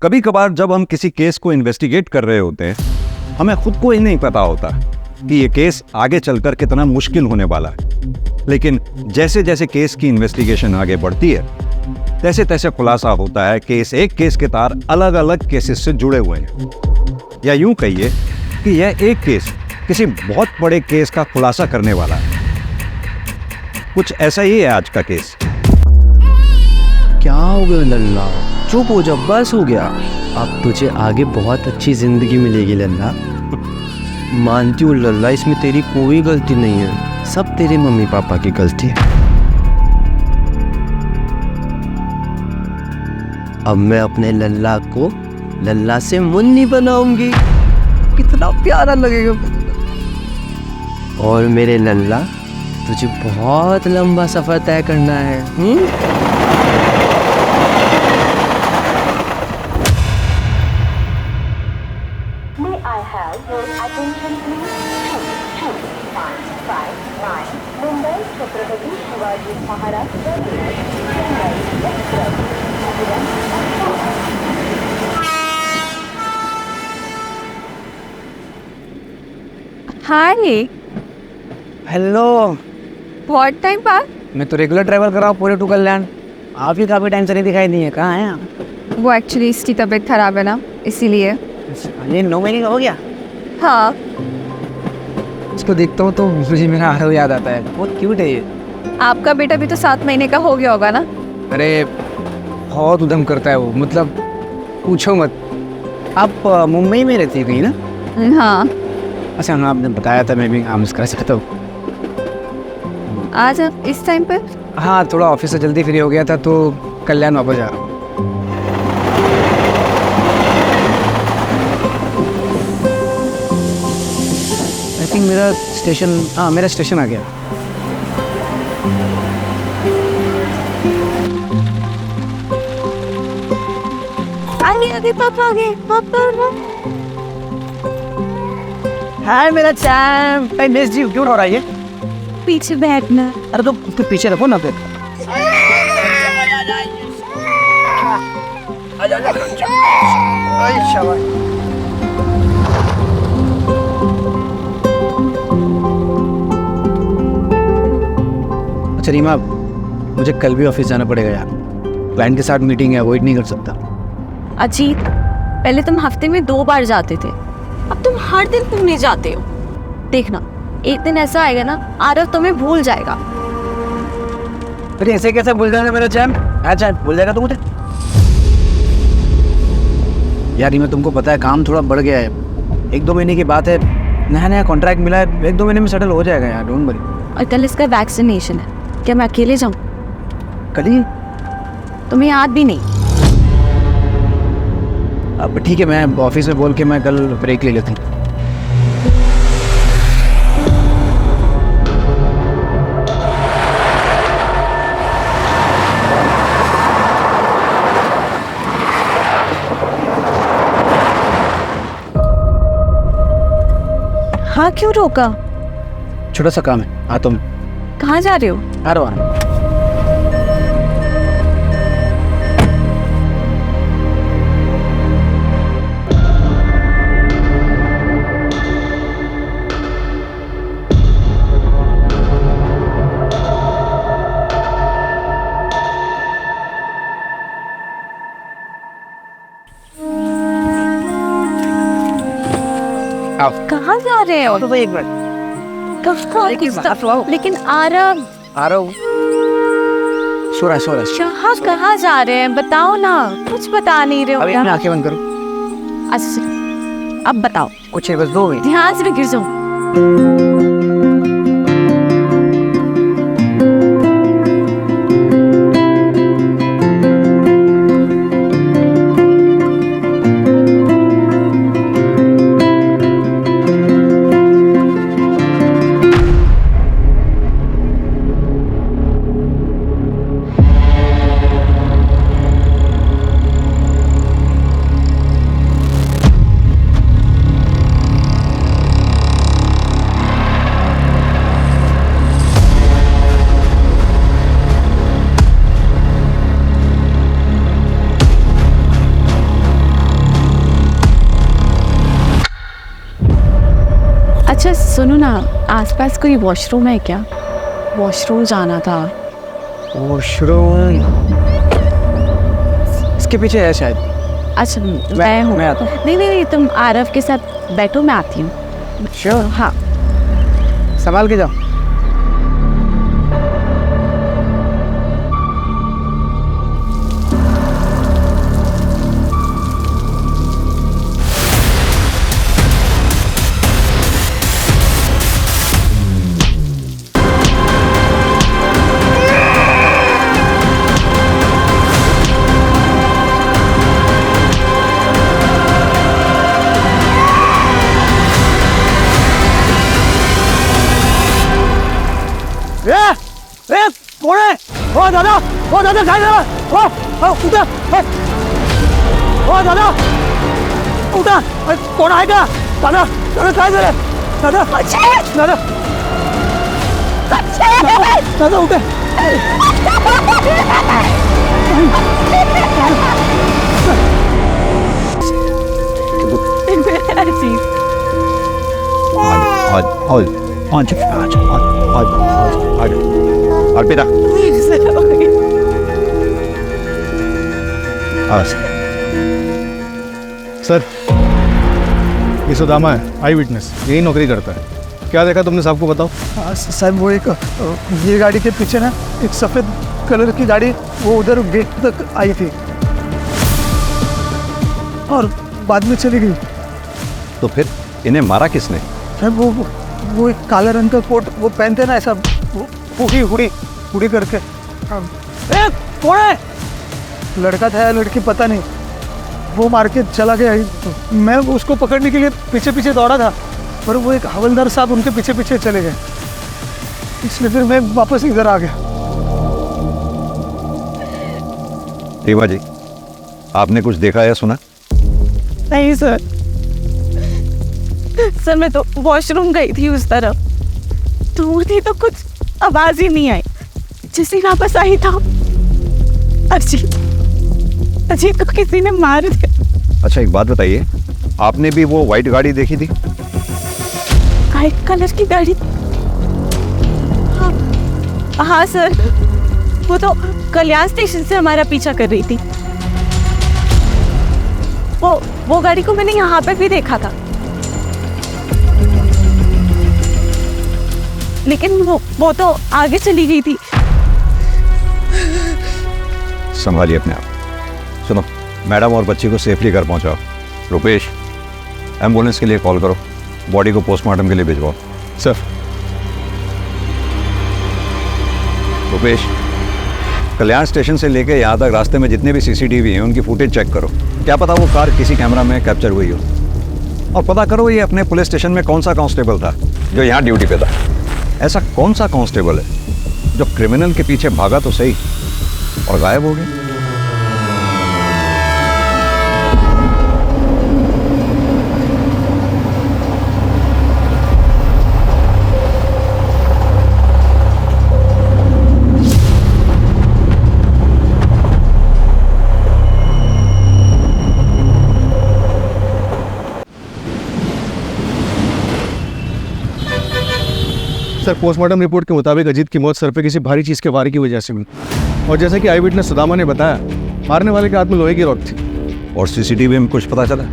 कभी कभार जब हम किसी केस को इन्वेस्टिगेट कर रहे होते हैं, हमें खुद को ही नहीं पता होता कि ये केस आगे चलकर कितना मुश्किल होने वाला है। लेकिन जैसे जैसे केस की इन्वेस्टिगेशन आगे बढ़ती है, तैसे तैसे खुलासा होता है कि इस एक केस के तार अलग अलग केसेस से जुड़े हुए हैं। या यूं कहिए कि यह एक केस किसी बहुत बड़े केस का खुलासा करने वाला है। कुछ ऐसा ही है आज का केस। क्या हो गया लल्ला? चुप हो जा, बस हो गया। अब तुझे आगे बहुत अच्छी जिंदगी मिलेगी लल्ला। मानती हूँ लल्ला, इसमें तेरी कोई गलती नहीं है, सब तेरे मम्मी पापा की गलती है। अब मैं अपने लल्ला को लल्ला से मुन्नी बनाऊंगी, कितना प्यारा लगेगा। और मेरे लल्ला, तुझे बहुत लंबा सफर तय करना है। मुंबई छत्रपती शिवाजी महाराज चेन्नई एक्सप्रेस। हाय। हेलो। बहुत टाइम बाद। मैं तो रेगुलर ट्रैवल कर रहा हूँ पूरे टू कल्याण। आप ही काफ़ी टाइम से नहीं दिखाई दी है, कहाँ हैं आप? वो एक्चुअली इसकी तबीयत खराब है ना, इसीलिए। ये 9 महीने का हो गया? हाँ। इसको देखता हूँ तो मुझे मेरा आरव याद आता है, बहुत क्यूट है ये। आपका बेटा भी तो 7 महीने का हो गया होगा ना? अरे बहुत उधम करता है वो, मतलब पूछो मत। आप मुंबई में रहती थी ना? हाँ। अच्छा हाँ, आपने बताया था, मैं भी काम करा सकता हूँ। आज आप इस टाइम पर? हाँ, थोड़ा ऑफिस से जल्दी फ्री हो गया था तो कल्याण वापस जा रहा हूँ। आई थिंक मेरा स्टेशन आ गया। आगे पापा आ गए। पापा हाय मेरा चैम्प, आई मिस यू। क्यों रो रहा है ये? पीछे बैठना। अरे तो उसके पीछे रखो ना फिर। अच्छा रीमा, मुझे कल भी ऑफिस जाना पड़ेगा यार, क्लाइंट के साथ मीटिंग है, अवॉइड नहीं कर सकता। अजीत, पहले तुम हफ्ते में 2 बार जाते थे, अब तुम हर दिन घूमने जाते हो। देखना, एक दिन ऐसा आएगा ना, आरव तुम्हें भूल जाएगा। अरे ऐसे कैसे भूल जाएगा मेरा चैम्प? अच्छा भूल जाएगा तो मुझे यार। रीमा, तुमको पता है काम थोड़ा बढ़ गया है, 1-2 महीने की बात है, नया नया कॉन्ट्रैक्ट मिला है, 1-2 महीने में सेटल हो जाएगा यार, डोंट वरी। और कल इसका वैक्सीनेशन है, क्या मैं अकेले जाऊँ? कल ही? तुम्हें याद भी नहीं? अब ठीक है, मैं ऑफिस में बोल के मैं कल ब्रेक ले लेता हूँ। हाँ, क्यों रोका? छोटा सा काम है, आता हूँ। कहाँ जा रहे हो? आ रहा हूँ। कहाँ जा रहे हो? तो एक मिनट। लेकिन आरव। सो रहा है। कहाँ जा रहे हैं, बताओ ना, कुछ बता नहीं रहे हो। अभी अपनी आंखें बंद करो। अच्छा, अब बताओ। कुछ नहीं, बस 2 मिनट। ध्यान से गिर जाओ। अच्छा सुनो ना, आसपास कोई वॉशरूम है क्या? वॉशरूम जाना था। वॉशरूम इसके पीछे है शायद। अच्छा मैं हूँ। मैं आता हूँ। नहीं, तुम आरव के साथ बैठो, मैं आती हूँ। श्योर। हाँ। संभाल के जाओ। कौन है? ओ दादा काय झालं? उठा दादा उठा, कोण आहे का? दादा काय झालं? दादा उठा. अर्पिता सर, ये सुदामा है, आई विटनेस, यही नौकरी करता है। क्या देखा तुमने? साहब को बताओ। साहब वो एक ये गाड़ी के पीछे ना एक सफ़ेद कलर की गाड़ी वो उधर गेट तक आई थी और बाद में चली गई। तो फिर इन्हें मारा किसने? साहब वो एक काले रंग का कोट वो पहनते ना, ऐसा हुडी करके। कौन है? लड़का था या लड़की पता नहीं, वो मार के चला गया। मैं उसको पकड़ने के लिए पीछे दौड़ा था, पर वो एक हवलदार साहब उनके पीछे चले गए, इसलिए फिर मैं वापस इधर आ गया। रीवा जी, आपने कुछ देखा या सुना? नहीं सर, मैं तो वॉशरूम गई थी उस तरफ, दूर थी तो कुछ आवाज ही नहीं आई। जिसे वापस आई था अजीत को किसी ने मार दिया। अच्छा एक बात बताइए, आपने भी वो व्हाइट गाड़ी देखी थी? व्हाइट कलर की गाड़ी? हाँ सर, वो तो कल्याण स्टेशन से हमारा पीछा कर रही थी। वो गाड़ी को मैंने यहाँ पे भी देखा था, लेकिन वो तो आगे चली गई थी। संभालिए अपने आप। सुनो, मैडम और बच्ची को सेफली घर पहुंचाओ। रुपेश, एम्बुलेंस के लिए कॉल करो, बॉडी को पोस्टमार्टम के लिए भिजवाओ। सर। रुपेश, कल्याण स्टेशन से लेके यहाँ तक रास्ते में जितने भी सीसीटीवी हैं उनकी फुटेज चेक करो, क्या पता वो कार किसी कैमरा में कैप्चर हुई हो। और पता करो ये अपने पुलिस स्टेशन में कौन सा कांस्टेबल था जो यहाँ ड्यूटी पे था। ऐसा कौन सा कांस्टेबल है जो क्रिमिनल के पीछे भागा तो सही और गायब हो गया? सर, पोस्टमार्टम रिपोर्ट के मुताबिक अजीत की मौत सर पे किसी भारी चीज़ के वार की वजह से हुई, और जैसा कि आई विटनेस सुदामा ने बताया, मारने वाले के हाथ में लोहे की रॉड थी। और सीसीटीवी में कुछ पता चला?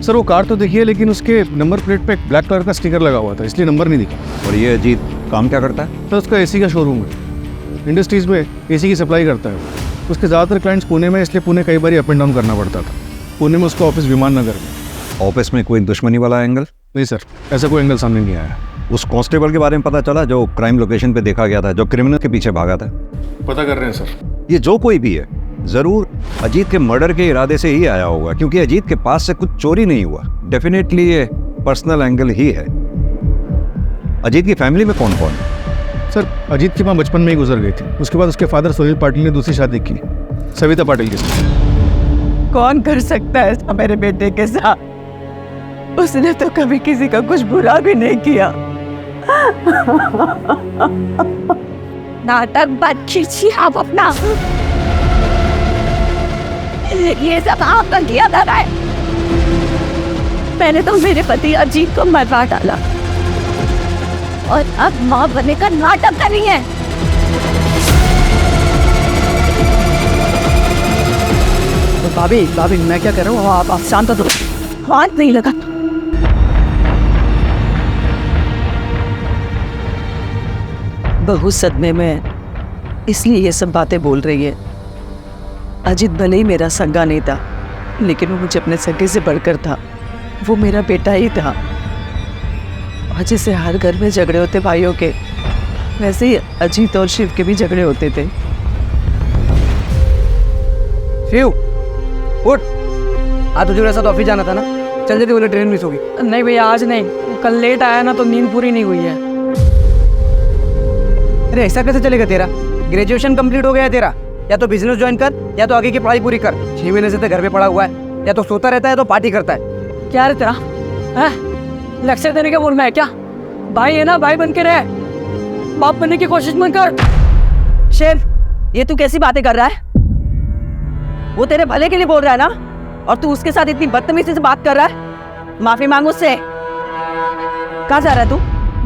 सर, वो कार तो देखिए, लेकिन उसके नंबर प्लेट पे एक ब्लैक कलर का स्टिकर लगा हुआ था, इसलिए नंबर नहीं दिखा। और ये अजीत काम क्या करता है? सर, उसका एसी का शोरूम है, इंडस्ट्रीज़ में एसी की सप्लाई करता है। उसके ज़्यादातर क्लाइंट्स पुणे में, इसलिए पुणे कई बार अप एंड डाउन करना पड़ता था। पुणे में उसका ऑफिस विमान नगर में। ऑफिस में कोई दुश्मनी वाला एंगल? नहीं सर, ऐसा कोई एंगल सामने नहीं आया। उस कांस्टेबल के बारे में पता चला जो क्राइम लोकेशन पे देखा गया था, जो क्रिमिनल के पीछे भागा था? पता कर रहे हैं सर। ये जो कोई भी है जरूर अजीत के मर्डर के इरादे से ही आया होगा, क्योंकि अजीत के पास से कुछ चोरी नहीं हुआ। डेफिनेटली ये पर्सनल एंगल ही है। अजीत की फैमिली में कौन कौन है? सर, अजीत की माँ बचपन में ही गुजर गई थी। उसके बाद उसके फादर सुनील पाटिल ने दूसरी शादी की, सविता पाटिल के साथ। कौन कर सकता है ऐसा मेरे बेटे के साथ? उसने तो कभी किसी का कुछ बुरा भी नहीं किया। नाटक बंद कीजिए आप अपना, ये सब आपका किया जा रहा है। मैंने तो मेरे पति अजीत को मरवा डाला, और अब माँ बनने का नाटक कर रही है। भाभी भाभी मैं क्या कर रहा हूँ, आप शांत हो। हाथ नहीं लगा। बहू सदमे में इसलिए ये सब बातें बोल रही है। अजित भले ही मेरा सगा नहीं था, लेकिन वो मुझे अपने सगे से बढ़कर था। वो मेरा बेटा ही था। और जैसे हर घर में झगड़े होते भाइयों के, वैसे ही अजीत और शिव के भी झगड़े होते थे। शिव उठ, आज तुझे मेरे साथ ऑफिस जाना था ना, चल जल्दी, बोले ट्रेन मिस होगी। नहीं भैया आज नहीं, कल लेट आया ना तो नींद पूरी नहीं हुई है। अरे ऐसा कैसे चलेगा तेरा? ग्रेजुएशन कंप्लीट हो गया है तेरा, या तो बिजनेस ज्वाइन कर या तो आगे की पढ़ाई पूरी कर। 6 महीने से तो घर पे पड़ा हुआ है, या तो सोता रहता है तो पार्टी करता है। क्या रे तेरा लेक्चर देने का बोलना है क्या? भाई है ना, भाई बन के रहे, बाप बनने की कोशिश मत कर। शिव, ये तू कैसी बातें कर रहा है? वो तेरे भले के लिए बोल रहा है ना, और तू उसके साथ इतनी बदतमीजी से बात कर रहा है। माफी मांग उससे। कहाँ जा रहा है तू?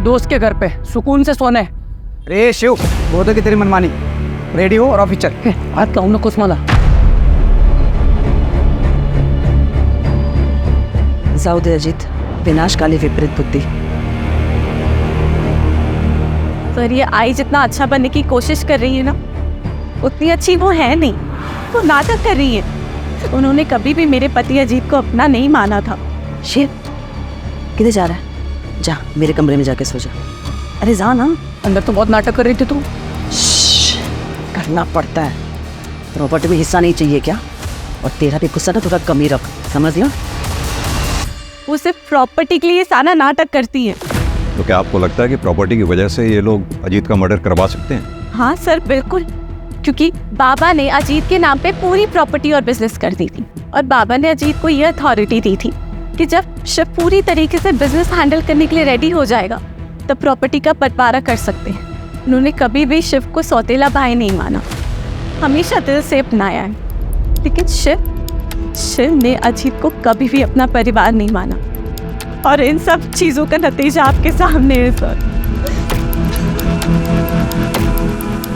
दोस्त के घर पे सुकून से सोने। अरे शिव, वो तो कि तेरी मनमानी, रेडी हो और ऑफिस चल। हाथ कहूँ ना कुछ माला। जाऊ दे अजित, विनाशकाली विपरीत बुद्धि। पर ये आई जितना अच्छा बनने की कोशिश कर रही है ना, उतनी अच्छी वो है नहीं। वो नाटक कर रही है। उन्होंने कभी भी मेरे पति अजीत को अपना नहीं माना था। शिव, किधर जा रहा है? जा मेरे कमरे में जाके सो जा। अरे जा ना। अंदर तो बहुत नाटक कर रही थी तू। करना पड़ता है, प्रॉपर्टी में हिस्सा नहीं चाहिए क्या? और तेरा भी गुस्सा ना थोड़ा कम ही रख, समझ लिया? वो सिर्फ प्रॉपर्टी के लिए सारा नाटक करती है। तो क्या आपको लगता है कि प्रॉपर्टी की वजह से ये लोग अजीत का मर्डर करवा सकते हैं? हाँ सर, बिल्कुल। क्योंकि बाबा ने अजीत के नाम पे पूरी प्रॉपर्टी और बिजनेस कर दी थी, और बाबा ने अजीत को ये अथॉरिटी दी थी कि जब शिव पूरी तरीके से बिजनेस हैंडल करने के लिए रेडी हो जाएगा तब प्रॉपर्टी का बंटवारा कर सकते हैं। उन्होंने कभी भी शिव को सौतेला भाई नहीं माना, हमेशा दिल से अपनाया है। लेकिन शिव ने अजीत को कभी भी अपना परिवार नहीं माना, और इन सब चीज़ों का नतीजा आपके सामने है सर।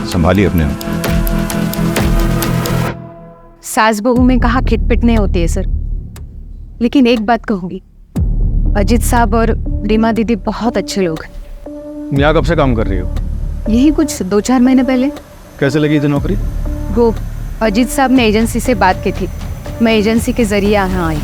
संभालिए अपने आप। सास बहू में कहा खिटपिट नहीं होती है सर, लेकिन एक बात कहूँगी, अजीत साहब और रीमा दीदी बहुत अच्छे लोग हैं। यहाँ कब से काम कर रही हो? यही कुछ 2-4 महीने पहले। कैसे लगी थी नौकरी? वो अजीत साहब ने एजेंसी से बात की थी, मैं एजेंसी के जरिए यहाँ आई।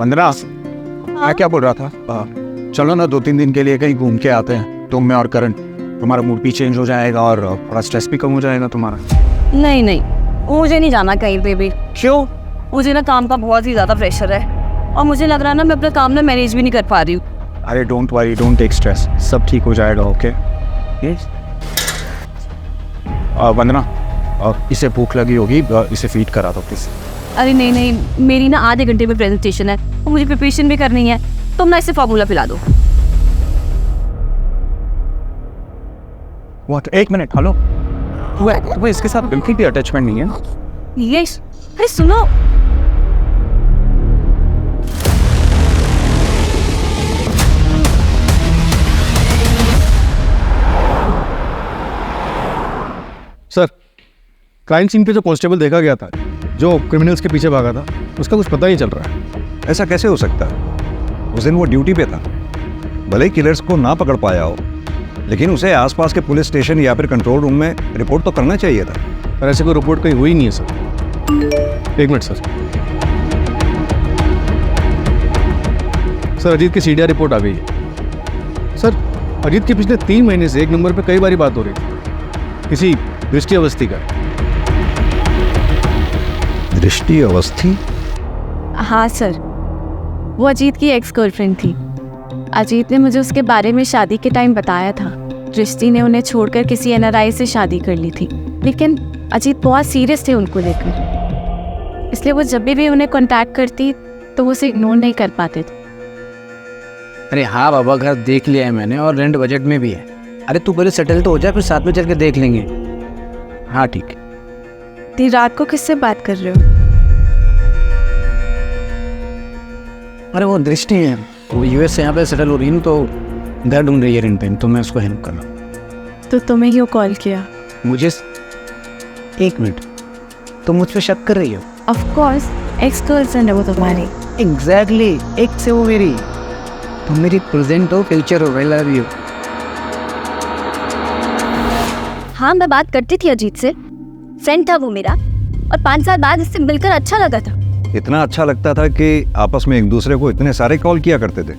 वंदना, मैं क्या बोल रहा था, चलो ना 2-3 दिन के लिए कहीं घूम के आते हैं, तुम मैं और करण। तुम्हारा मूड भी चेंज हो जाएगा और थोड़ा स्ट्रेस भी कम हो जाएगा तुम्हारा। नहीं नहीं, मुझे नहीं जाना कहीं पे भी। क्यों? मुझे ना काम का बहुत ही ज़्यादा प्रेशर है, और मुझे लग रहा है ना मैं अपना काम ना मैनेज भी नहीं कर पा रही हूँ। अरे don't worry, don't take stress, सब ठीक हो जाएगा। ओके वंदना, इसे भूख लगी होगी, इसे फीड करा दो प्लीज। अरे नहीं नहीं, मेरी ना आधे घंटे में प्रेजेंटेशन है और मुझे प्रिपरेशन भी करनी है। तुम ना इसे फार्मूला पिला दो। व्हाट? 1 minute, hello. तुम्हें इसके साथ बिल्कुल भी अटैचमेंट नहीं है? यस, अरे सुनो। सर, क्राइम सीन पे जो कांस्टेबल देखा गया था, जो क्रिमिनल्स के पीछे भागा था, उसका कुछ पता नहीं चल रहा है। ऐसा कैसे हो सकता है? उस दिन वो ड्यूटी पे था, भले ही किलर्स को ना पकड़ पाया हो, लेकिन उसे आसपास के पुलिस स्टेशन या फिर कंट्रोल रूम में रिपोर्ट तो करना चाहिए था। पर ऐसे कोई रिपोर्ट कहीं हुई नहीं है sir. 1 minute sir. Sir, Ajit की सीडीआर रिपोर्ट आ गई है। सर, अजीत के पिछले 3 महीने से 1 नंबर पे कई बारी बात हो रही थी, किसी दृष्टि अवस्थी का। दृष्टि अवस्थी? हाँ सर, वो अजीत की एक्स गर्लफ्रेंड थी। अजीत ने मुझे उसके बारे में शादी के टाइम बताया था। दृष्टि ने उन्हें छोड़कर किसी NRI से शादी कर ली थी, लेकिन अजीत बहुत सीरियस थे उनको लेकर, इसलिए वो जब भी उन्हें कांटेक्ट करती तो वो उसे इग्नोर नहीं कर पाते थे। अरे हाँ बाबा, घर देख लिया है मैंने और रेंट बजट में भी है। अरे तू पहले सेटल तो हो जाए, फिर साथ में चल के देख लेंगे। हाँ ठीक है। इतनी रात को किससे बात कर रहे हो? अरे वो दृष्टि है, वो US से यहाँ पे सेटल हो रही है, तो घर ढूंढ रही है रेंट पे, तो मैं उसको हेल्प कर रहा हूँ। तो तुम्हें क्यों कॉल किया? मुझे 1 मिनट, तुम मुझ पे शक कर रही हो? ऑफ कोर्स, एक्स गर्लफ्रेंड है वो तुम्हारी। एग्जैक्टली, एक से वो मेरी। तुम मेरी प्रेजेंट हो, फ्यूचर हो, आई लव यू। हाँ, मैं बात करती थी अजीत से, फ्रेंड था वो मेरा, और 5 साल बाद इससे मिलकर अच्छा लगा था। इतना अच्छा लगता था कि आपस में एक दूसरे को इतने सारे कॉल किया करते थे।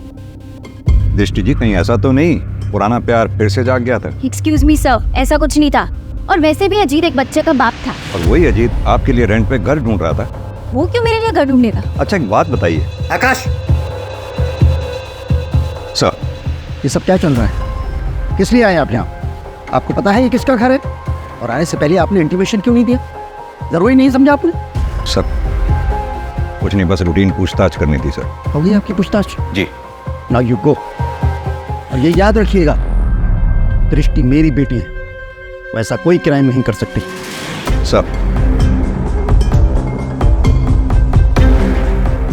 दृष्टि जी, कहीं ऐसा तो नहीं पुराना प्यार फिर से जाग गया था? एक्सक्यूज मी सर, ऐसा कुछ नहीं था, और वैसे भी अजीत एक बच्चे का बाप था। और वही अजीत आपके लिए रेंट पे घर ढूंढ रहा था। वो क्यों मेरे लिए घर ढूंढेगा? अच्छा एक बात बताइए आकाश, सर, ये सब क्या चल रहा है? किस लिए आए आप यहाँ? आपको पता है ये किसका घर है? और आने से पहले आपने इंटीमेशन क्यों नहीं दिया? जरूरी नहीं समझा आपने? सर कुछ नहीं, बस रूटीन पूछताछ करनी थी सर। हो गई आपकी पूछताछ? जी। Now you go. और ये याद रखिएगा, दृष्टि मेरी बेटी है, वैसा कोई क्राइम नहीं कर सकती। सर।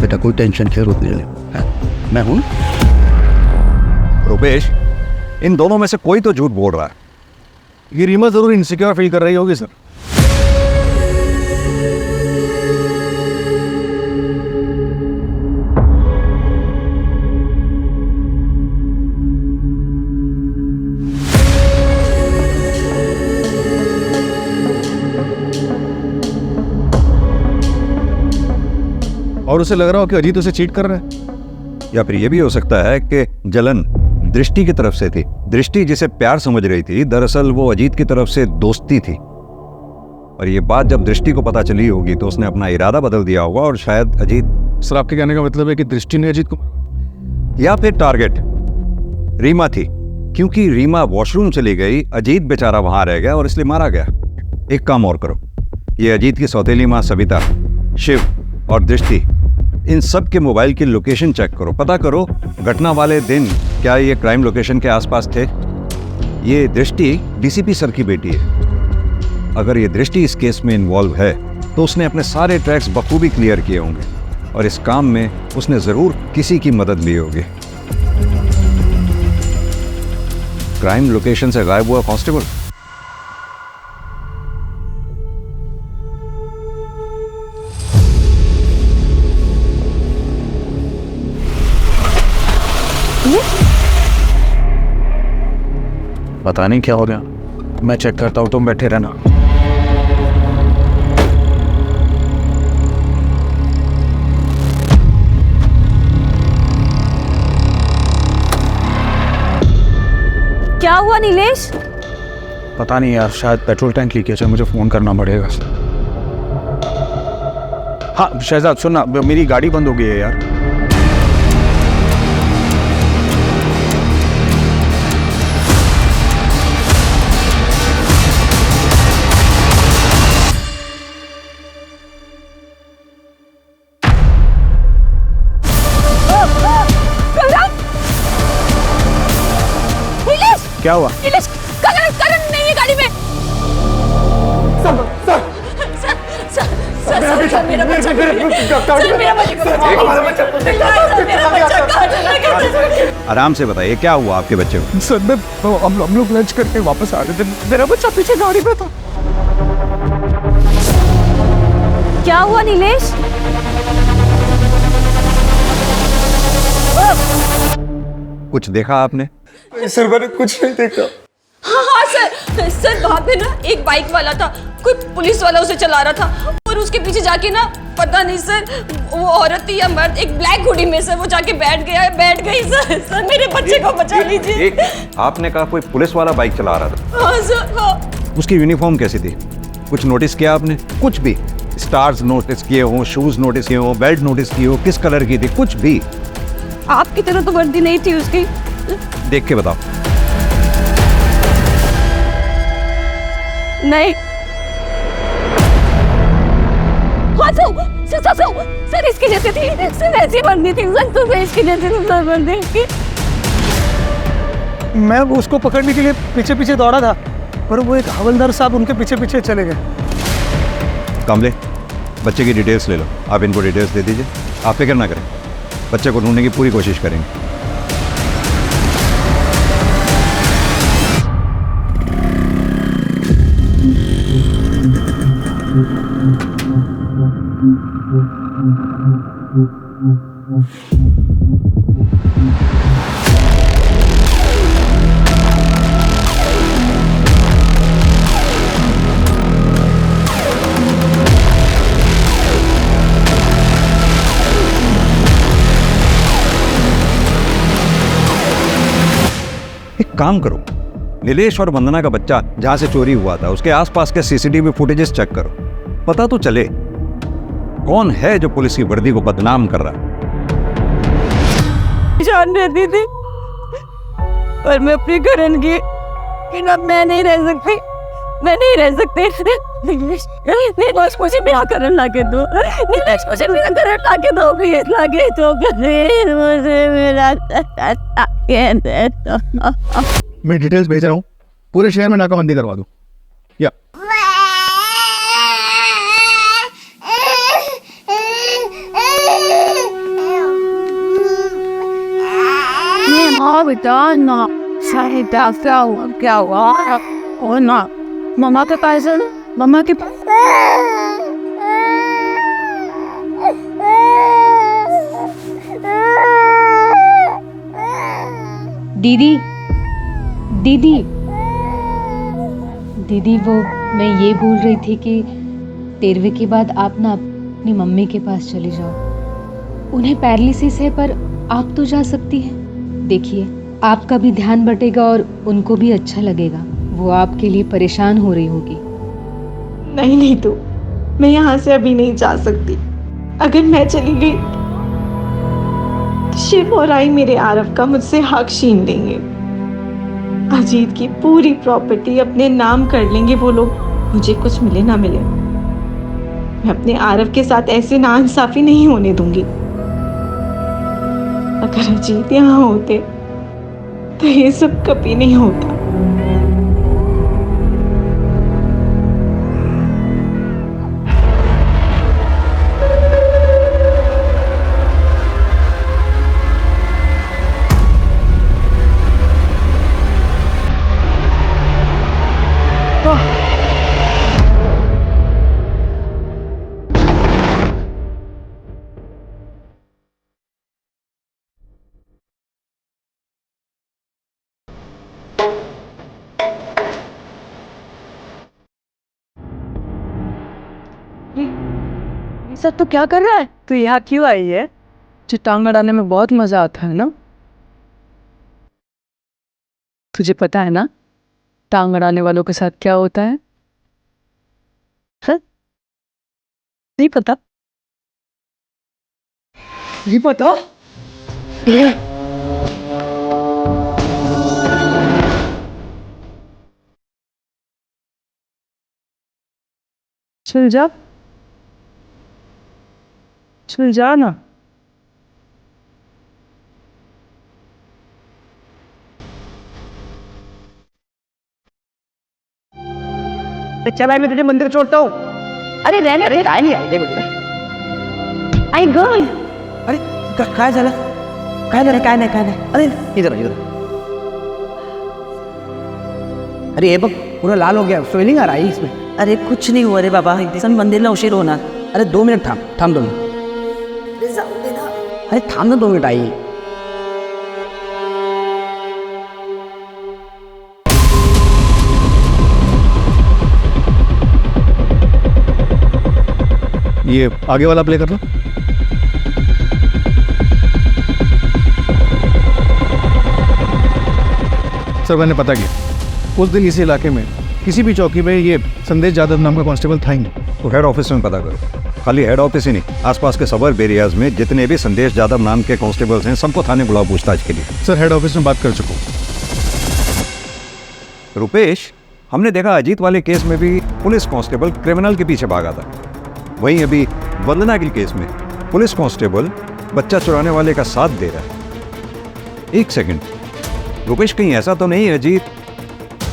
बेटा कोई टेंशन खेर होती है, मैं हूं। रुपेश, इन दोनों में से कोई तो झूठ बोल रहा है। ये रीमा जरूर इनसिक्योर फील कर रही होगी सर। और उसे लग रहा हो कि अजीत उसे चीट कर रहा है। या फिर ये भी हो सकता है कि जलन दृष्टि की तरफ से थी। दृष्टि जिसे प्यार समझ रही थी, दरअसल वो अजीत की तरफ से दोस्ती थी। और ये बात जब दृष्टि को पता चली होगी तो उसने अपना इरादा बदल दिया होगा और शायद अजीत। सर आपके कहने का मतलब है कि दृष्टि ने अजीत को, या फिर टारगेट रीमा थी, क्योंकि रीमा वॉशरूम चली गई, अजीत बेचारा वहां रह गया और इसलिए मारा गया। एक काम और करो, ये अजीत की सौतेली माँ सविता, शिव और दृष्टि, इन सब के मोबाइल की लोकेशन चेक करो, पता करो घटना वाले दिन क्या ये क्राइम लोकेशन के आसपास थे। ये दृष्टि DCP सर की बेटी है। अगर ये दृष्टि इस केस में इन्वॉल्व है तो उसने अपने सारे ट्रैक्स बखूबी क्लियर किए होंगे और इस काम में उसने जरूर किसी की मदद ली होगी। क्राइम लोकेशन से गायब हुआ कांस्टेबल। पता नहीं क्या हो गया, मैं चेक करता हूँ, तुम बैठे रहना। क्या हुआ नीलेश? पता नहीं यार, शायद पेट्रोल टैंक लीकेज है, मुझे फोन करना पड़ेगा। हाँ शहजाद सुनना, मेरी गाड़ी बंद हो गई है यार। क्या हुआ? करण नहीं है गाड़ी में। आराम से बताइए क्या हुआ आपके बच्चे को? सर हम लोग लंच करके वापस आ रहे थे, मेरा बच्चा पीछे गाड़ी में था। क्या हुआ नीलेश? कुछ देखा आपने? सर मैंने कुछ नहीं देखा। हाँ सर वहाँ पे ना एक बाइक वाला था, कोई पुलिस वाला उसे चला रहा था और उसके पीछे जाके ना पता नहीं सर वो औरत थी या मर्द, एक ब्लैक हुडी में सर वो जाके बैठ गई सर मेरे बच्चे को बचा लीजिए। आपने कहा कोई पुलिस वाला बाइक चला रहा था? हाँ सर हाँ। उसकी यूनिफॉर्म कैसी थी? कुछ नोटिस किया आपने? कुछ भी? स्टार्स नोटिस किए हो, शूज नोटिस किए हो, बेल्ट नोटिस किए हो, किस कलर की थी, कुछ भी आपकी तरह तो वर्दी नहीं थी उसकी। देख के बताओ। नहीं। हाँ सर इसकी जैसी थी, सर ऐसी वर्दी थी सर, तो इसकी जैसी थी सर वर्दी की। मैं उसको पकड़ने के लिए पीछे पीछे दौड़ा था, पर वो एक हवलदार साहब उनके पीछे पीछे चले गए। कामले, बच्चे की डिटेल्स ले लो, आप इनको डिटेल्स दे दीजिए। आप फिक्र ना करें, बच्चे को ढूंढने की पूरी कोशिश करेंगे। एक काम करो, नीलेश और वंदना का बच्चा जहां से चोरी हुआ था उसके आसपास के सीसीटीवी फुटेजेस चेक करो, पता तो चले कौन है जो पुलिस की वर्दी को बदनाम कर रहा है। जान रहती थी, पर मैं अपनी करण की बिना मैं नहीं रह सकती, मैं नहीं रह सकती। नीलेश मुझे ब्याह करने लाके दो, नीलेश मुझे ब्याह करने लाके दो, प्लीज लाके दो, प्लीज मुझे मेरा लाके दे दो। मैं डिटेल्स भेज रहा हूँ, पूरे शहर में नाकाबंदी करवा दूँ। या हाँ बेटा ना, सारे क्या हुआ और ना मम्मा के पास है ना, मम्मा के पास। दीदी दीदी दीदी, वो मैं ये बोल रही थी कि 13वीं के बाद आप ना अपनी मम्मी के पास चली जाओ। उन्हें पैरालिसिस है पर आप तो जा सकती हैं। देखिए, आपका भी ध्यान बटेगा और उनको भी अच्छा लगेगा। वो आपके लिए परेशान हो रही होगी। नहीं तो मैं यहाँ से अभी नहीं जा सकती। अगर मैं चली गई तो शिव और आई मेरे आरव का मुझसे हक छीन लेंगे। अजीत की पूरी प्रॉपर्टी अपने नाम कर लेंगे वो लोग, मुझे कुछ मिले ना मिले। मैं अपने आरव के साथ ऐसे नाइंसाफी नहीं होने दूंगी। अगर अजीत यहाँ होते तो ये सब कभी नहीं होता। सब तो क्या कर रहा है? तो यहाँ क्यों आई है? तुझे टांग अड़ाने में बहुत मजा आता है ना? तुझे पता है ना टांग अड़ाने वालों के साथ क्या होता है? नहीं पता? नहीं पता? चल जा, चल जा ना। चल मैं तुझे मंदिर छोड़ता हूँ। अरे रहने रे, काय नहीं आई आई गई। अरे काय झालं? काय नाही काय नाही काय नाही। अरे इधर इधर। अरे ये बघ पूरा लाल हो गया, स्वेलिंग आ रहा है इसमें। अरे कुछ नहीं हुआ रे बाबा, सन मंदिरला उशीर होणार। अरे 2 मिनट थांब 2 मिनट। अरे थांब ना 2 मिनट आई। ये आगे वाला प्ले कर लो। सर मैंने पता किया, उस दिन इसी इलाके में किसी भी चौकी पे ये संदेश यादव नाम का कांस्टेबल था ही नहीं। तो हेड ऑफिस में पता करो। खाली हेड ऑफिस ही नहीं, आसपास के सबर्ब एरियाज में जितने भी संदेश यादव नाम के कांस्टेबल्स हैं सबको थाने बुलाओ पूछताछ के लिए। सर हेड ऑफिस में बात कर चुका हूँ। रुपेश, हमने देखा अजीत वाले केस में भी पुलिस कांस्टेबल क्रिमिनल के पीछे भागा था, वहीं अभी वंदना के केस में पुलिस कांस्टेबल बच्चा चुराने वाले का साथ दे रहा है। एक सेकंड रुपेश, कहीं ऐसा तो नहीं अजीत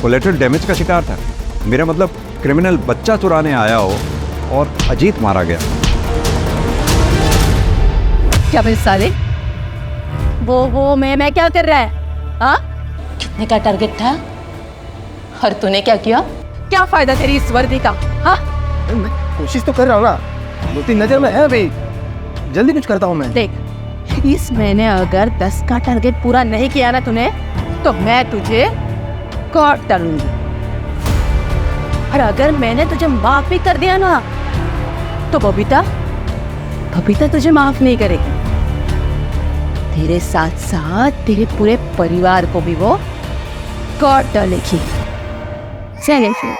कोलेटरल डैमेज का शिकार था? मेरा मतलब क्रिमिनल बच्चा चुराने आया हो और अजीत मारा गया। क्या बे साले, वो मैं क्या कर रहा है? हाँ, कितने का टारगेट था और तूने क्या किया? क्या फायदा तेरी इस वर्दी का? हाँ, कोशिश तो कर रहा हूँ ना, 2-3 नजर में है अभी, जल्दी कुछ करता हूँ मैं। देख, इस महीने अगर 10 का टारगेट पूरा नहीं किया ना तूने, तो मैं तुझे काट डालूंगी। और अगर मैंने तुझे माफ भी कर दिया ना, तो बबीता तुझे माफ नहीं करेगी। तेरे साथ साथ तेरे पूरे परिवार को भी वो काट डालेगी। चले फिर,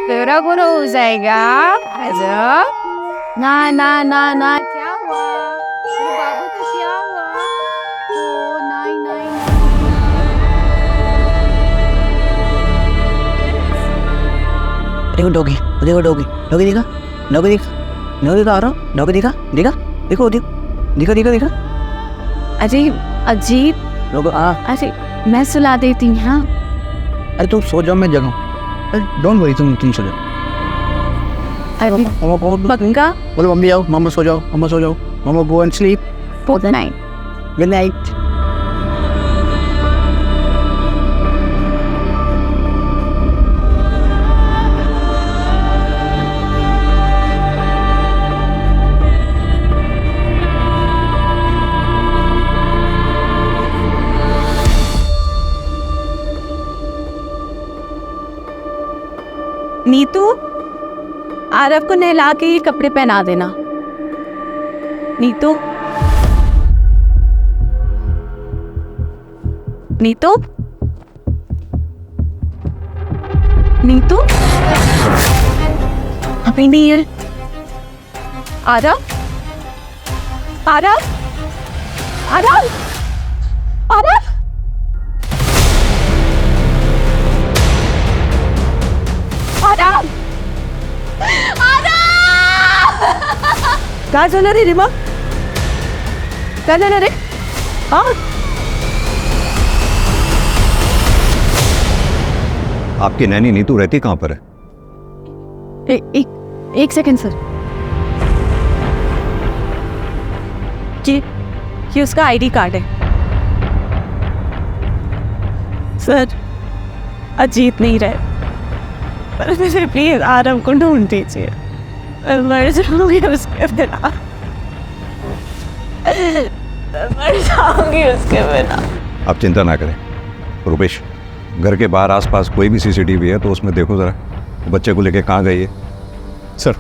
तेरा गुरु हो जाएगा। ना ना ना ना, क्या हुआ? मेरे बाबू को क्या हुआ? ओ नहीं नहीं। देखो डॉगी, देखो डॉगी, डॉगी दिखा, डॉगी दिखा, डॉगी दिखा, आ रहा हूँ, डॉगी दिखा, दिखा, देखो दिखा, दिखा, दिखा। अजीब अरे मैं सुला देती हूँ। हाँ, अरे तुम सो जाओ, मैं जगाऊं। डोंट वरी, तुम सो जाओ। अरे बंगा, बोलो मम्मी आओ, मम्मा सो जाओ, मम्मा सो जाओ, मम्मा go and sleep. Good night. Good night. Neetu, Aarav को नहला के ये कपड़े पहना देना। नीतू, नीतू, नीतू, अभी नहीं है। आरव, आरव, आरव, आरव, आरव, काय झालं रे रिमा? काय झालं रे? हाँ, आपकी नैनी नीतू रहती कहाँ पर है? एक सेकंड सर, ये उसका आईडी कार्ड है। सर, अजीत नहीं रहे, पर मुझे प्लीज आरव को ढूंढ दीजिए। मैं मर जाऊंगी उसके बिना, मर जाऊंगी उसके बिना। आप चिंता ना करें रुपेश, घर के बाहर आसपास कोई भी सीसीटीवी है तो उसमें देखो जरा, बच्चे को लेके कहाँ गई है? सर।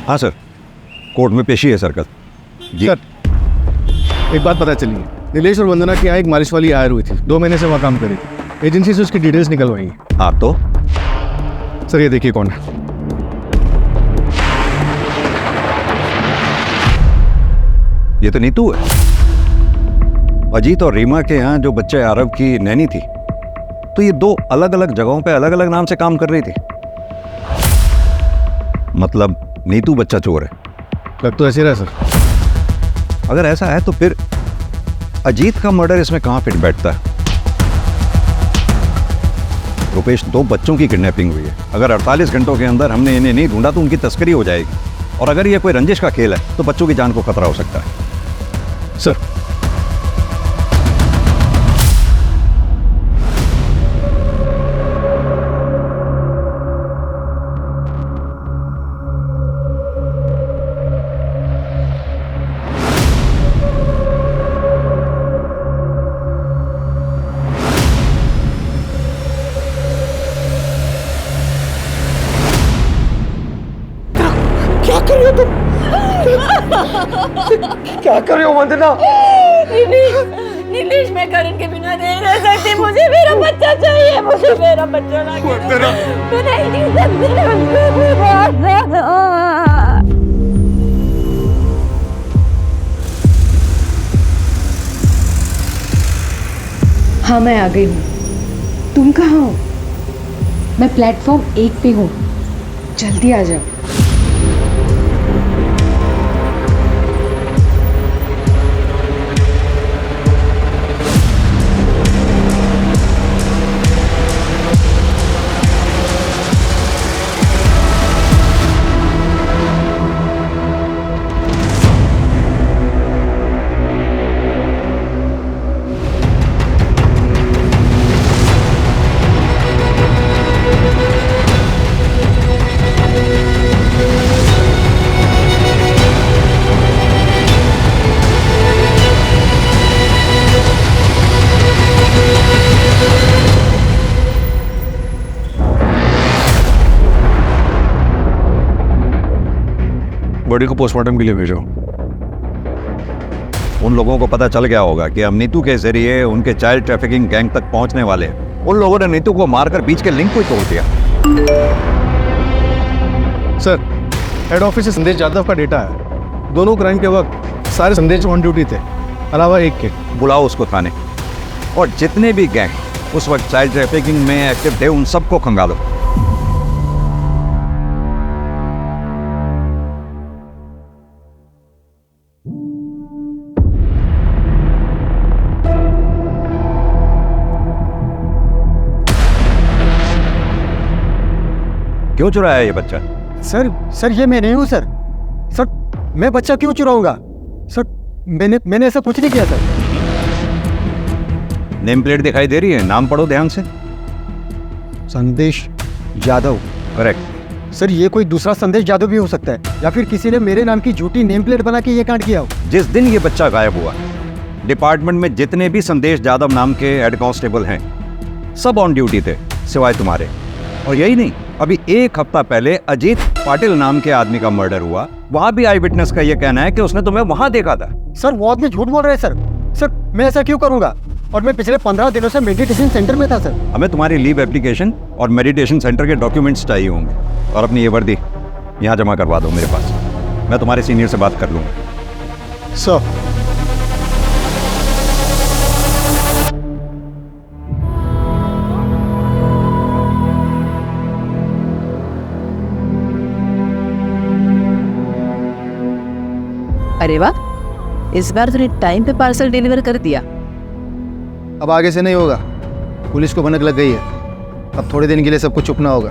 हाँ सर, कोर्ट में पेशी है सर कल। जी सर, एक बात पता चली है, नीलेश और वंदना की यहाँ एक मालिश वाली हायर हुई थी, 2 महीने से वहाँ काम करी थी। एजेंसी से उसकी डिटेल्स निकलवाई। हाँ तो सर ये देखिए कौन है। ये तो नीतू है। अजीत और रीमा के यहाँ जो बच्चे आरव की नैनी थी, तो ये 2 अलग अलग जगहों पे अलग अलग नाम से काम कर रही थी। मतलब नीतू बच्चा चोर है। लग तो ऐसे रहा सर। अगर ऐसा है तो फिर अजीत का मर्डर इसमें कहाँ फिट बैठता है? रुपेश, 2 बच्चों की किडनैपिंग हुई है। अगर 48 घंटों के अंदर हमने इन्हें नहीं ढूंढा तो उनकी तस्करी हो जाएगी, और अगर ये कोई रंजिश का खेल है तो बच्चों की जान को खतरा हो सकता है। सर, क्या कर रहे हो तुम? क्या कर रहे हो वंदना? नीलेश मैं करण के बिना नहीं रह सकती, मुझे मेरा बच्चा चाहिए, मुझे मेरा बच्चा चाहिए। मैं नहीं जी सकती। हाँ मैं आ गई हूँ। तुम कहाँ हो? मैं प्लेटफॉर्म 1 पे हूँ, जल्दी आ जाओ। बॉडी को पोस्टमार्टम के लिए भेजो। उन लोगों को पता चल गया होगा कि हम नीतू के जरिए उनके चाइल्ड ट्रैफिकिंग गैंग तक पहुंचने वाले हैं। उन लोगों ने नीतू को मारकर बीच के लिंक को ही तोड़ दिया। सर, हेड ऑफिस से संदेश यादव का डेटा है। दोनों क्राइम के वक्त सारे संदेश ऑन ड्यूटी थे, अलावा एक के। बुलाओ उसको थाने, और जितने भी गैंग उस वक्त चाइल्ड ट्रैफिकिंग में एक्टिव थे उन सबको खंगालो। क्यों चुराया ये बच्चा? सर ये मैं नहीं हूँ सर। मैं बच्चा क्यों चुराऊंगा? सर मैंने ऐसा कुछ नहीं किया सर। नेम प्लेट दिखाई दे रही है, नाम पढ़ो ध्यान से। संदेश यादव। करेक्ट। सर ये कोई दूसरा संदेश यादव भी हो सकता है, या फिर किसी ने मेरे नाम की झूठी नेम प्लेट बना के ये कांड किया हो। जिस दिन ये बच्चा गायब हुआ, डिपार्टमेंट में जितने भी संदेश यादव नाम के हेड कांस्टेबल हैं सब ऑन ड्यूटी थे, सिवाय तुम्हारे। और यही नहीं, अभी 1 हफ्ता पहले अजीत पाटिल नाम के आदमी का मर्डर हुआ, वहां भी आई विटनेस का यह कहना है कि उसने तुम्हें वहां देखा था। सर वो आदमी झूठ बोल रहे हैं सर। मैं ऐसा क्यों करूंगा? और मैं पिछले 15 दिनों से मेडिटेशन सेंटर में था सर। हमें तुम्हारी लीव एप्लीकेशन और मेडिटेशन सेंटर के डॉक्यूमेंट्स चाहिए होंगे, और अपनी ये वर्दी यहाँ जमा करवा दो मेरे पास। मैं तुम्हारे सीनियर से बात कर लूंगा। सर, अरे वाह, इस बार तूने टाइम पे पार्सल डिलीवर कर दिया। अब आगे से नहीं होगा, पुलिस को भनक लग गई है। अब थोड़े दिन के लिए सबको चुपना होगा।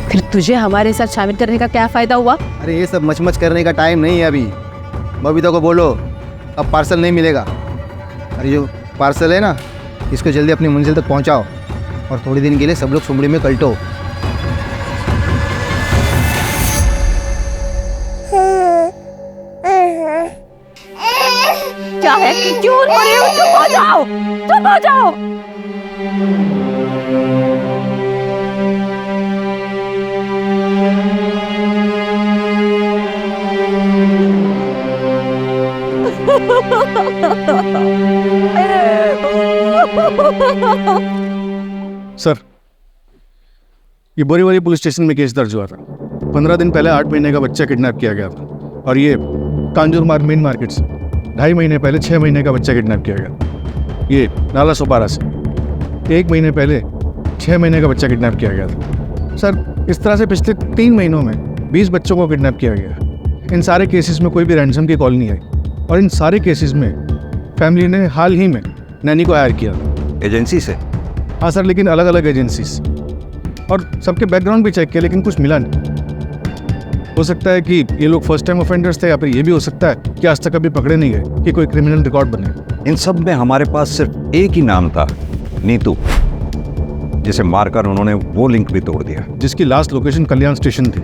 फिर तुझे हमारे साथ शामिल करने का क्या फायदा हुआ? अरे ये सब मचमच करने का टाइम नहीं है अभी। बबीता को बोलो अब पार्सल नहीं मिलेगा। अरे जो पार्सल है ना, इसको जल्दी अपनी मंजिल तक पहुंचाओ, और थोड़े दिन के लिए सब लोग सुमड़ी में कल्टो। क्या है कि क्यों रो रहे हो? चुप हो जाओ, चुप हो जाओ। सर, ये बोरीवली पुलिस स्टेशन में केस दर्ज हुआ था। 15 दिन पहले 8 महीने का बच्चा किडनैप किया गया था, और ये कांजूर मार्ग मेन मार्केट से 2.5 महीने पहले 6 महीने का बच्चा किडनैप किया गया। ये नाला सोपारा से 1 महीने पहले 6 महीने का बच्चा किडनैप किया गया था। सर, इस तरह से पिछले 3 महीनों में 20 बच्चों को किडनैप किया गया। इन सारे केसेस में कोई भी रैंसम की कॉल नहीं आई, और इन सारे केसेस में फैमिली ने हाल ही में नैनी को हायर किया था। एजेंसी से? हाँ सर, लेकिन अलग अलग एजेंसी से, और सबके बैकग्राउंड भी चेक किया, लेकिन कुछ मिला नहीं। हो सकता है कि ये लोग फर्स्ट टाइम ऑफेंडर्स थे, या फिर ये भी हो सकता है कि आज तक कभी पकड़े नहीं गए, कि कोई क्रिमिनल रिकॉर्ड बने। इन सब में हमारे पास सिर्फ एक ही नाम था, नीतू, जिसे मारकर उन्होंने वो लिंक भी तोड़ दिया, जिसकी लास्ट लोकेशन कल्याण स्टेशन थी।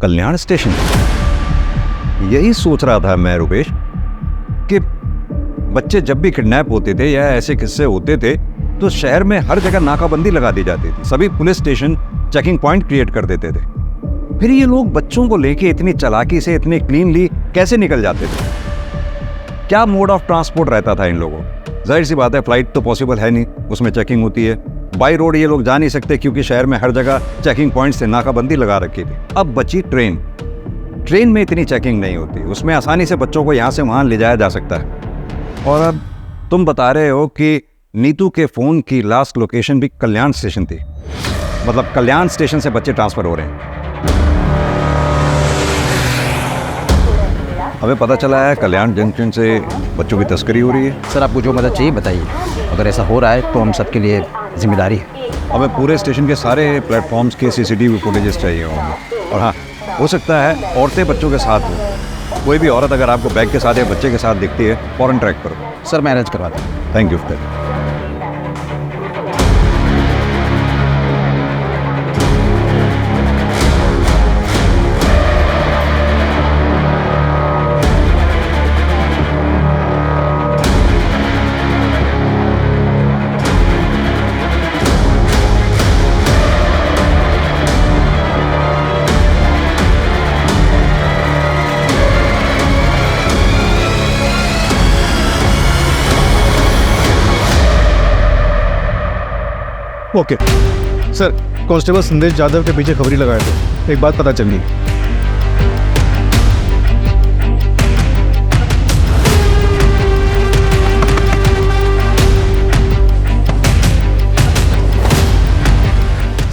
कल्याण स्टेशन? यही सोच रहा था मैं रुपेश, कि बच्चे जब भी किडनैप होते थे या ऐसे किस्से होते थे तो शहर में हर जगह नाकाबंदी लगा दी जाती थी, सभी police station checking point create कर देते थे। फिर ये लोग बच्चों को लेके इतनी चालाकी से, इतनी क्लीनली कैसे निकल जाते थे? क्या मोड ऑफ ट्रांसपोर्ट रहता था इन लोगों? जाहिर सी बात है फ्लाइट तो पॉसिबल है नहीं, उसमें चेकिंग होती है। बाई रोड ये लोग जा नहीं सकते क्योंकि शहर में हर जगह चेकिंग पॉइंट से नाकाबंदी लगा रखी थी। अब बची ट्रेन। ट्रेन में इतनी चेकिंग नहीं होती, उसमें आसानी से बच्चों को यहाँ से वहाँ ले जाया जा सकता है। और अब तुम बता रहे हो कि नीतू के फ़ोन की लास्ट लोकेशन भी कल्याण स्टेशन थी, मतलब कल्याण स्टेशन से बच्चे ट्रांसफ़र हो रहे हैं। हमें पता चला है कल्याण जंक्शन से बच्चों की तस्करी हो रही है। सर आपको जो मदद चाहिए बताइए, अगर ऐसा हो रहा है तो हम सबके लिए जिम्मेदारी है। हमें पूरे स्टेशन के सारे प्लेटफॉर्म्स के CCTV फुटेजेस चाहिए होंगे। और हाँ, हो सकता है औरतें बच्चों के साथ हो। कोई भी औरत अगर आपको बैग के साथ या बच्चे के साथ दिखती है, फ़ौरन ट्रैक करो। सर मैं अरेंज करवाता हूँ। Thank you. Okay sir, constable संदेश यादव के पीछे खबरी लगाए थे। एक बात पता चली।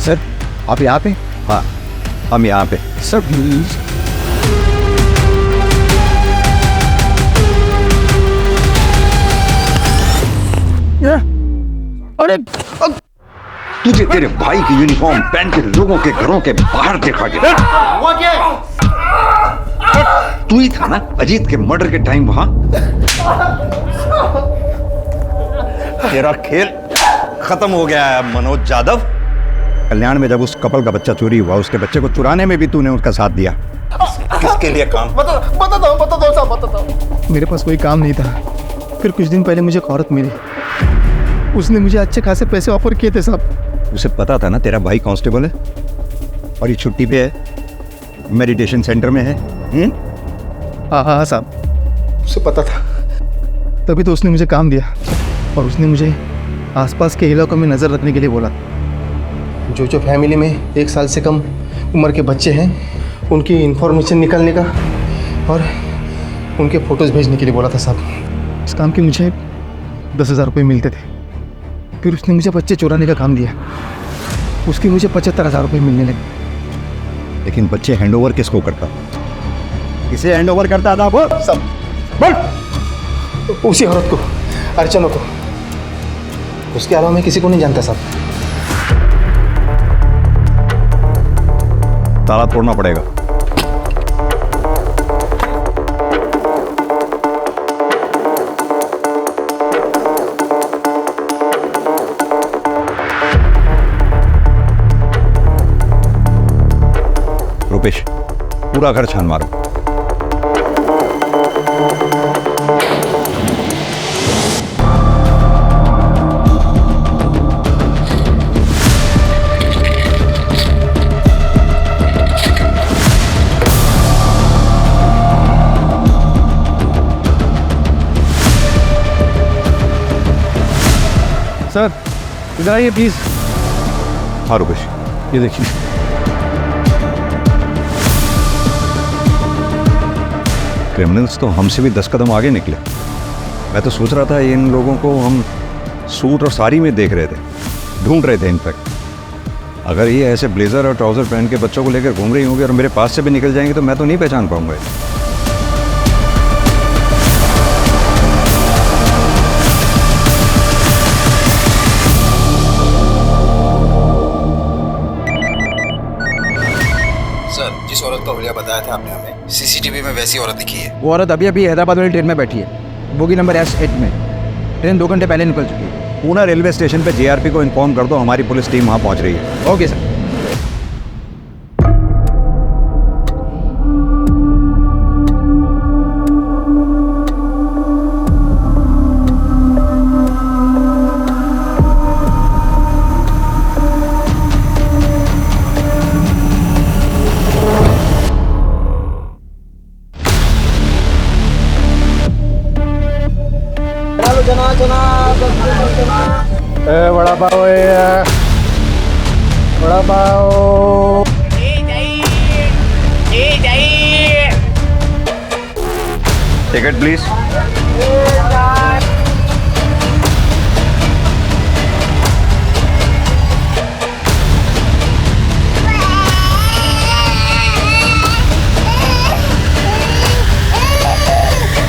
सर आप यहाँ पे? हाँ, हम यहाँ पे। Sir please. अरे तुझे तेरे भाई की यूनिफॉर्म पहन के लोगों के घरों के बाहर देखा गया। तू ही था ना अजीत के मर्डर के टाइम वहां? तेरा खेल खत्म हो गया है मनोज यादव। कल्याण में जब उस कपल का बच्चा चोरी हुआ, उसके बच्चे को चुराने में भी तूने उसका साथ दिया। किसके लिए काम? बताता। मेरे पास कोई काम नहीं था। फिर कुछ दिन पहले मुझे एक औरत मिली, उसने मुझे अच्छे खासे पैसे ऑफर किए थे साहब। उसे पता था ना तेरा भाई कांस्टेबल है और ये छुट्टी पे है, मेडिटेशन सेंटर में है। हाँ साहब, उसे पता था, तभी तो उसने मुझे काम दिया। और उसने मुझे आसपास के इलाकों में नज़र रखने के लिए बोला। जो फैमिली में 1 साल से कम उम्र के बच्चे हैं, उनकी इंफॉर्मेशन निकालने का और उनके फ़ोटोज़ भेजने के लिए बोला था साहब। इस काम के मुझे 10,000 रुपये मिलते थे। फिर उसने मुझे बच्चे चुराने का काम दिया, उसके मुझे 75,000 रुपये मिलने लगे। लेकिन बच्चे हैंडओवर किसको करता? किसे हैंडओवर करता था वो? सब बोल। उसी औरत को, अर्चना को। उसके अलावा मैं किसी को नहीं जानता साहब। ताला तोड़ना पड़ेगा। रुपेश, पूरा घर छान मारो। सर इधर आइए प्लीज। हाँ रुपेश, ये देखिए। क्रिमिनल्स तो हमसे भी 10 कदम आगे निकले। मैं तो सोच रहा था इन लोगों को हम सूट और साड़ी में देख रहे थे, ढूंढ रहे थे। इनफैक्ट अगर ये ऐसे ब्लेजर और ट्राउजर पहन के बच्चों को लेकर घूम रही होंगी और मेरे पास से भी निकल जाएंगे तो मैं तो नहीं पहचान पाऊंगा। जिस औरत का हुलिया बताया था आपने हमें, CCTV में वैसी औरत दिखी है। वो औरत अभी अभी हैदराबाद वाली ट्रेन में बैठी है, बोगी नंबर S8 में। ट्रेन 2 घंटे पहले निकल चुकी है। पूना रेलवे स्टेशन पे JRP को इन्फॉर्म कर दो, हमारी पुलिस टीम वहाँ पहुँच रही है। Okay sir. वड़ा पाव है, वड़ा पाव। Ticket please.